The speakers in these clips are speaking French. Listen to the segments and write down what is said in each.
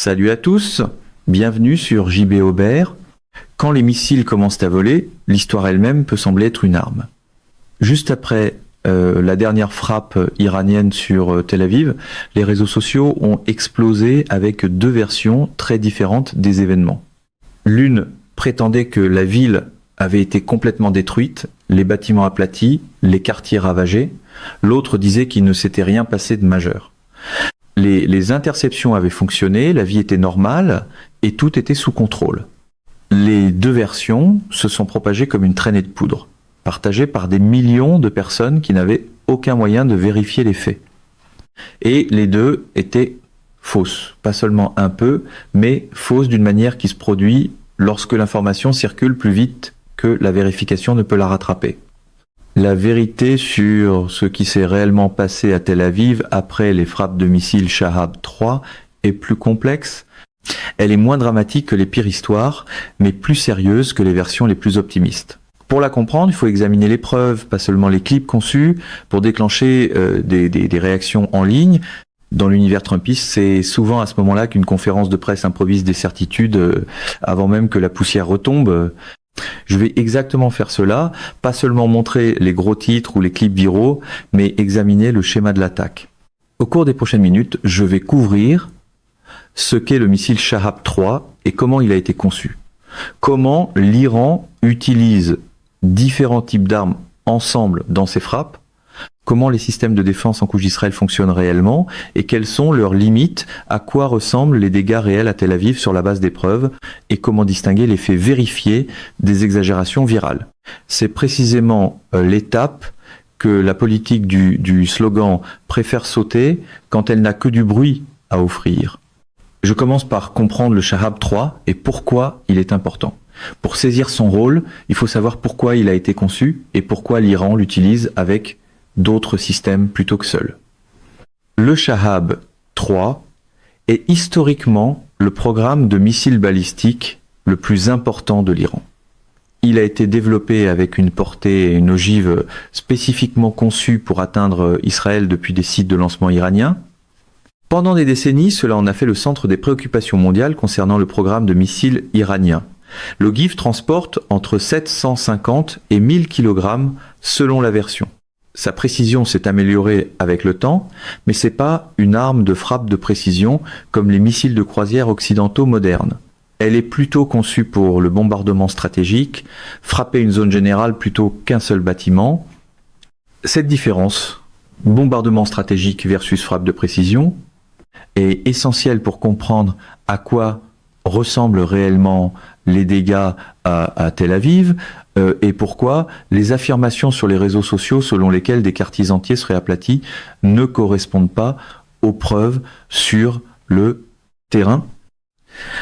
Salut à tous, bienvenue sur JB Aubert. Quand les missiles commencent à voler, l'histoire elle-même peut sembler être une arme. Juste après la dernière frappe iranienne sur Tel Aviv, les réseaux sociaux ont explosé avec deux versions très différentes des événements. L'une prétendait que la ville avait été complètement détruite, les bâtiments aplatis, les quartiers ravagés. L'autre disait qu'il ne s'était rien passé de majeur. Les interceptions avaient fonctionné, la vie était normale et tout était sous contrôle. Les deux versions se sont propagées comme une traînée de poudre, partagées par des millions de personnes qui n'avaient aucun moyen de vérifier les faits. Et les deux étaient fausses, pas seulement un peu, mais fausses d'une manière qui se produit lorsque l'information circule plus vite que la vérification ne peut la rattraper. La vérité sur ce qui s'est réellement passé à Tel Aviv après les frappes de missiles Shahab 3 est plus complexe. Elle est moins dramatique que les pires histoires, mais plus sérieuse que les versions les plus optimistes. Pour la comprendre, il faut examiner les preuves, pas seulement les clips conçus, pour déclencher des réactions en ligne. Dans l'univers trumpiste, c'est souvent à ce moment-là qu'une conférence de presse improvise des certitudes avant même que la poussière retombe. Je vais exactement faire cela, pas seulement montrer les gros titres ou les clips viraux, mais examiner le schéma de l'attaque. Au cours des prochaines minutes, je vais couvrir ce qu'est le missile Shahab 3 et comment il a été conçu. Comment l'Iran utilise différents types d'armes ensemble dans ses frappes, comment les systèmes de défense en couche d'Israël fonctionnent réellement et quelles sont leurs limites, à quoi ressemblent les dégâts réels à Tel Aviv sur la base des preuves et comment distinguer les faits vérifiés des exagérations virales. C'est précisément l'étape que la politique du slogan préfère sauter quand elle n'a que du bruit à offrir. Je commence par comprendre le Shahab 3 et pourquoi il est important. Pour saisir son rôle, il faut savoir pourquoi il a été conçu et pourquoi l'Iran l'utilise avec d'autres systèmes plutôt que seul. Le Shahab 3 est historiquement le programme de missiles balistiques le plus important de l'Iran. Il a été développé avec une portée et une ogive spécifiquement conçues pour atteindre Israël depuis des sites de lancement iraniens. Pendant des décennies, cela en a fait le centre des préoccupations mondiales concernant le programme de missiles iranien. L'ogive transporte entre 750 et 1000 kg selon la version. Sa précision s'est améliorée avec le temps, mais c'est pas une arme de frappe de précision comme les missiles de croisière occidentaux modernes. Elle est plutôt conçue pour le bombardement stratégique, frapper une zone générale plutôt qu'un seul bâtiment. Cette différence, bombardement stratégique versus frappe de précision, est essentielle pour comprendre à quoi ressemblent réellement les dégâts à Tel Aviv et pourquoi les affirmations sur les réseaux sociaux selon lesquelles des quartiers entiers seraient aplatis ne correspondent pas aux preuves sur le terrain.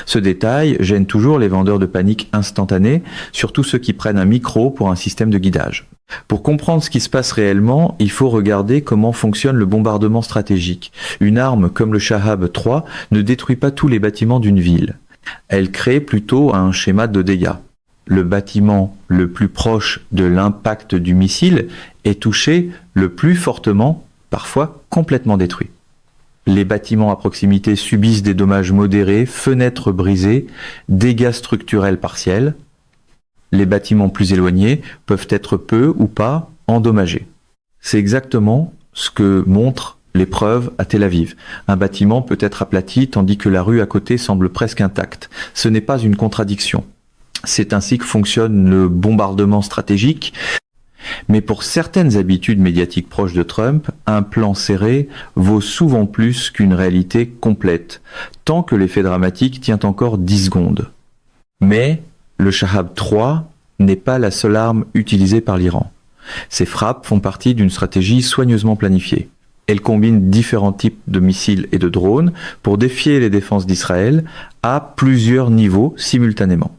Ce détail gêne toujours les vendeurs de panique instantanée, surtout ceux qui prennent un micro pour un système de guidage. Pour comprendre ce qui se passe réellement, il faut regarder comment fonctionne le bombardement stratégique. Une arme comme le Shahab 3 ne détruit pas tous les bâtiments d'une ville. Elle crée plutôt un schéma de dégâts. Le bâtiment le plus proche de l'impact du missile est touché le plus fortement, parfois complètement détruit. Les bâtiments à proximité subissent des dommages modérés, fenêtres brisées, dégâts structurels partiels. Les bâtiments plus éloignés peuvent être peu ou pas endommagés. C'est exactement ce que montrent les preuves à Tel Aviv. Un bâtiment peut être aplati tandis que la rue à côté semble presque intacte. Ce n'est pas une contradiction. C'est ainsi que fonctionne le bombardement stratégique. Mais pour certaines habitudes médiatiques proches de Trump, un plan serré vaut souvent plus qu'une réalité complète, tant que l'effet dramatique tient encore 10 secondes. Mais le Shahab 3 n'est pas la seule arme utilisée par l'Iran. Ces frappes font partie d'une stratégie soigneusement planifiée. Elles combinent différents types de missiles et de drones pour défier les défenses d'Israël à plusieurs niveaux simultanément.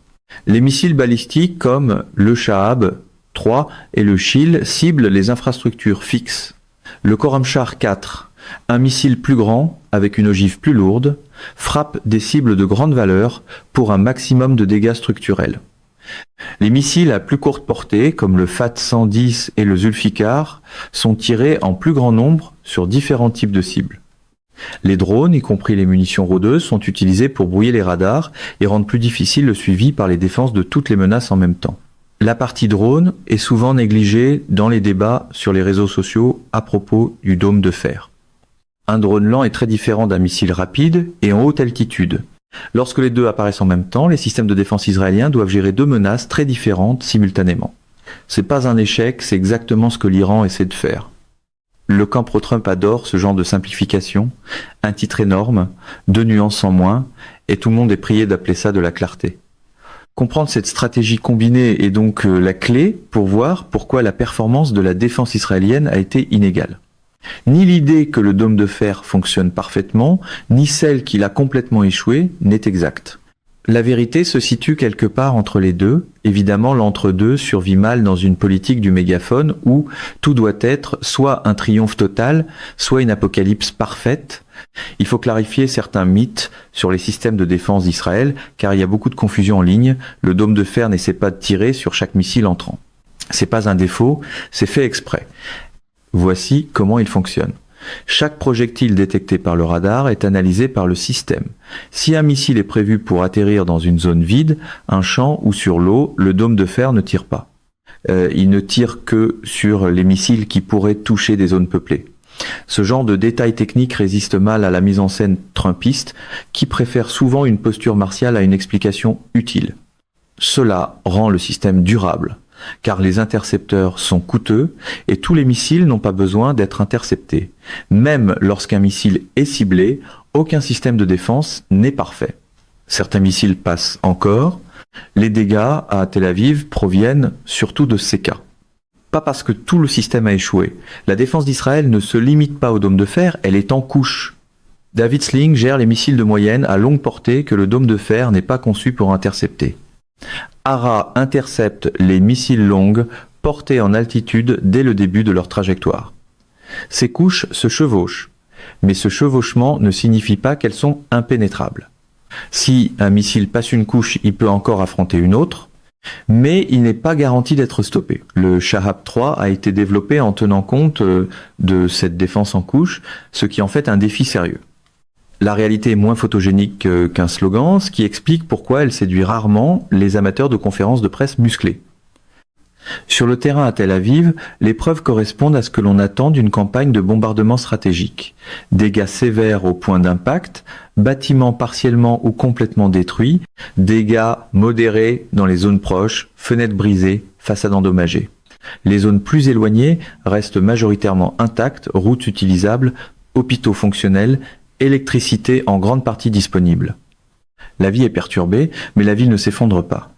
Les missiles balistiques comme le Shahab 3 et le Shil ciblent les infrastructures fixes. Le Khorramshahr 4, un missile plus grand avec une ogive plus lourde, frappe des cibles de grande valeur pour un maximum de dégâts structurels. Les missiles à plus courte portée, comme le FAT-110 et le Zulfikar, sont tirés en plus grand nombre sur différents types de cibles. Les drones, y compris les munitions rôdeuses, sont utilisés pour brouiller les radars et rendre plus difficile le suivi par les défenses de toutes les menaces en même temps. La partie drone est souvent négligée dans les débats sur les réseaux sociaux à propos du dôme de fer. Un drone lent est très différent d'un missile rapide et en haute altitude. Lorsque les deux apparaissent en même temps, les systèmes de défense israéliens doivent gérer deux menaces très différentes simultanément. C'est pas un échec, c'est exactement ce que l'Iran essaie de faire. Le camp pro-Trump adore ce genre de simplification, un titre énorme, 2 nuances en moins, et tout le monde est prié d'appeler ça de la clarté. Comprendre cette stratégie combinée est donc la clé pour voir pourquoi la performance de la défense israélienne a été inégale. Ni l'idée que le dôme de fer fonctionne parfaitement, ni celle qu'il a complètement échoué n'est exacte. La vérité se situe quelque part entre les deux. Évidemment, l'entre-deux survit mal dans une politique du mégaphone où tout doit être soit un triomphe total, soit une apocalypse parfaite. Il faut clarifier certains mythes sur les systèmes de défense d'Israël, car il y a beaucoup de confusion en ligne. Le dôme de fer n'essaie pas de tirer sur chaque missile entrant. C'est pas un défaut, c'est fait exprès. Voici comment il fonctionne. Chaque projectile détecté par le radar est analysé par le système. Si un missile est prévu pour atterrir dans une zone vide, un champ ou sur l'eau, le dôme de fer ne tire pas. Il ne tire que sur les missiles qui pourraient toucher des zones peuplées. Ce genre de détails techniques résiste mal à la mise en scène trumpiste, qui préfère souvent une posture martiale à une explication utile. Cela rend le système durable, car les intercepteurs sont coûteux et tous les missiles n'ont pas besoin d'être interceptés. Même lorsqu'un missile est ciblé, aucun système de défense n'est parfait. Certains missiles passent encore. Les dégâts à Tel Aviv proviennent surtout de ces cas. Pas parce que tout le système a échoué. La défense d'Israël ne se limite pas au dôme de fer, elle est en couche. David Sling gère les missiles de moyenne à longue portée que le dôme de fer n'est pas conçu pour intercepter. ARA intercepte les missiles longues portés en altitude dès le début de leur trajectoire. Ces couches se chevauchent, mais ce chevauchement ne signifie pas qu'elles sont impénétrables. Si un missile passe une couche, il peut encore affronter une autre, mais il n'est pas garanti d'être stoppé. Le Shahab 3 a été développé en tenant compte de cette défense en couche, ce qui en fait un défi sérieux. La réalité est moins photogénique qu'un slogan, ce qui explique pourquoi elle séduit rarement les amateurs de conférences de presse musclées. Sur le terrain à Tel Aviv, les preuves correspondent à ce que l'on attend d'une campagne de bombardement stratégique. Dégâts sévères au point d'impact, bâtiments partiellement ou complètement détruits, dégâts modérés dans les zones proches, fenêtres brisées, façades endommagées. Les zones plus éloignées restent majoritairement intactes, routes utilisables, hôpitaux fonctionnels, électricité en grande partie disponible. La vie est perturbée, mais la ville ne s'effondre pas.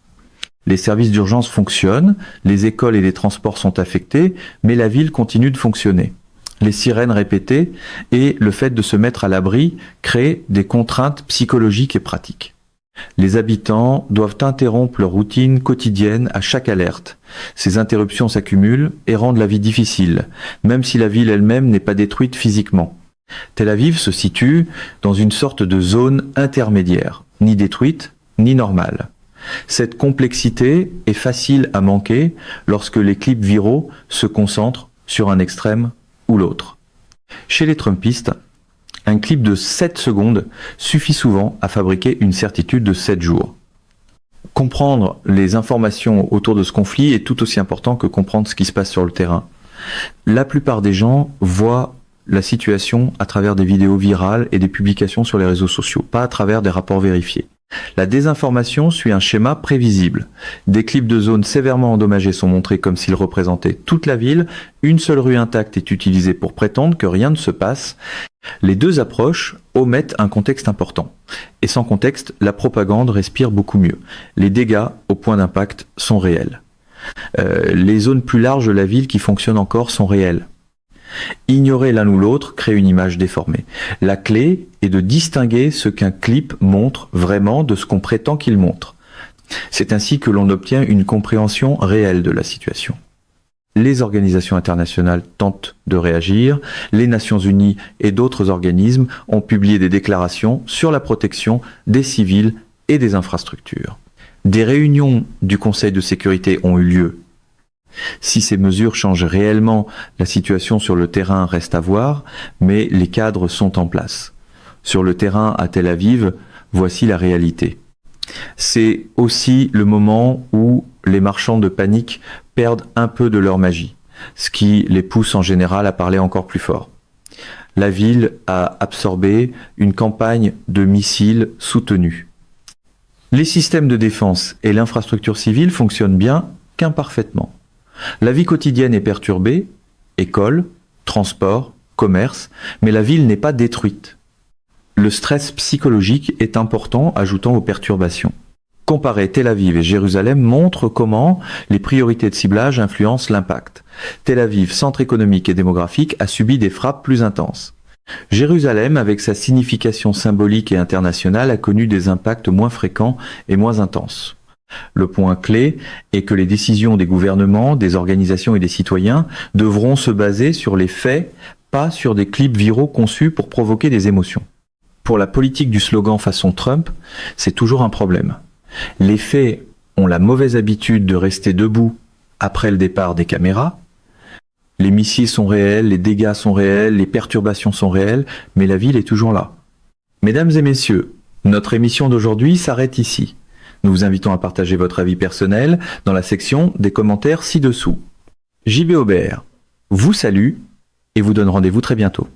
Les services d'urgence fonctionnent, les écoles et les transports sont affectés, mais la ville continue de fonctionner. Les sirènes répétées et le fait de se mettre à l'abri créent des contraintes psychologiques et pratiques. Les habitants doivent interrompre leur routine quotidienne à chaque alerte. Ces interruptions s'accumulent et rendent la vie difficile, même si la ville elle-même n'est pas détruite physiquement. Tel Aviv se situe dans une sorte de zone intermédiaire, ni détruite, ni normale. Cette complexité est facile à manquer lorsque les clips viraux se concentrent sur un extrême ou l'autre. Chez les Trumpistes, un clip de 7 secondes suffit souvent à fabriquer une certitude de 7 jours. Comprendre les informations autour de ce conflit est tout aussi important que comprendre ce qui se passe sur le terrain. La plupart des gens voient la situation à travers des vidéos virales et des publications sur les réseaux sociaux, pas à travers des rapports vérifiés. La désinformation suit un schéma prévisible. Des clips de zones sévèrement endommagées sont montrés comme s'ils représentaient toute la ville, une seule rue intacte est utilisée pour prétendre que rien ne se passe. Les deux approches omettent un contexte important. Et sans contexte, la propagande respire beaucoup mieux. Les dégâts au point d'impact sont réels. Les zones plus larges de la ville qui fonctionnent encore sont réelles. Ignorer l'un ou l'autre crée une image déformée. La clé est de distinguer ce qu'un clip montre vraiment de ce qu'on prétend qu'il montre. C'est ainsi que l'on obtient une compréhension réelle de la situation. Les organisations internationales tentent de réagir, les Nations Unies et d'autres organismes ont publié des déclarations sur la protection des civils et des infrastructures. Des réunions du Conseil de sécurité ont eu lieu Si ces mesures changent réellement, la situation sur le terrain reste à voir, mais les cadres sont en place. Sur le terrain à Tel Aviv, voici la réalité. C'est aussi le moment où les marchands de panique perdent un peu de leur magie, ce qui les pousse en général à parler encore plus fort. La ville a absorbé une campagne de missiles soutenus. Les systèmes de défense et l'infrastructure civile fonctionnent bien qu'imparfaitement. La vie quotidienne est perturbée, école, transport, commerce, mais la ville n'est pas détruite. Le stress psychologique est important, ajoutant aux perturbations. Comparer Tel Aviv et Jérusalem montre comment les priorités de ciblage influencent l'impact. Tel Aviv, centre économique et démographique, a subi des frappes plus intenses. Jérusalem, avec sa signification symbolique et internationale, a connu des impacts moins fréquents et moins intenses. Le point clé est que les décisions des gouvernements, des organisations et des citoyens devront se baser sur les faits, pas sur des clips viraux conçus pour provoquer des émotions. Pour la politique du slogan façon Trump, c'est toujours un problème. Les faits ont la mauvaise habitude de rester debout après le départ des caméras. Les missiles sont réels, les dégâts sont réels, les perturbations sont réelles, mais la ville est toujours là. Mesdames et messieurs, notre émission d'aujourd'hui s'arrête ici. Nous vous invitons à partager votre avis personnel dans la section des commentaires ci-dessous. JB Aubert vous salue et vous donne rendez-vous très bientôt.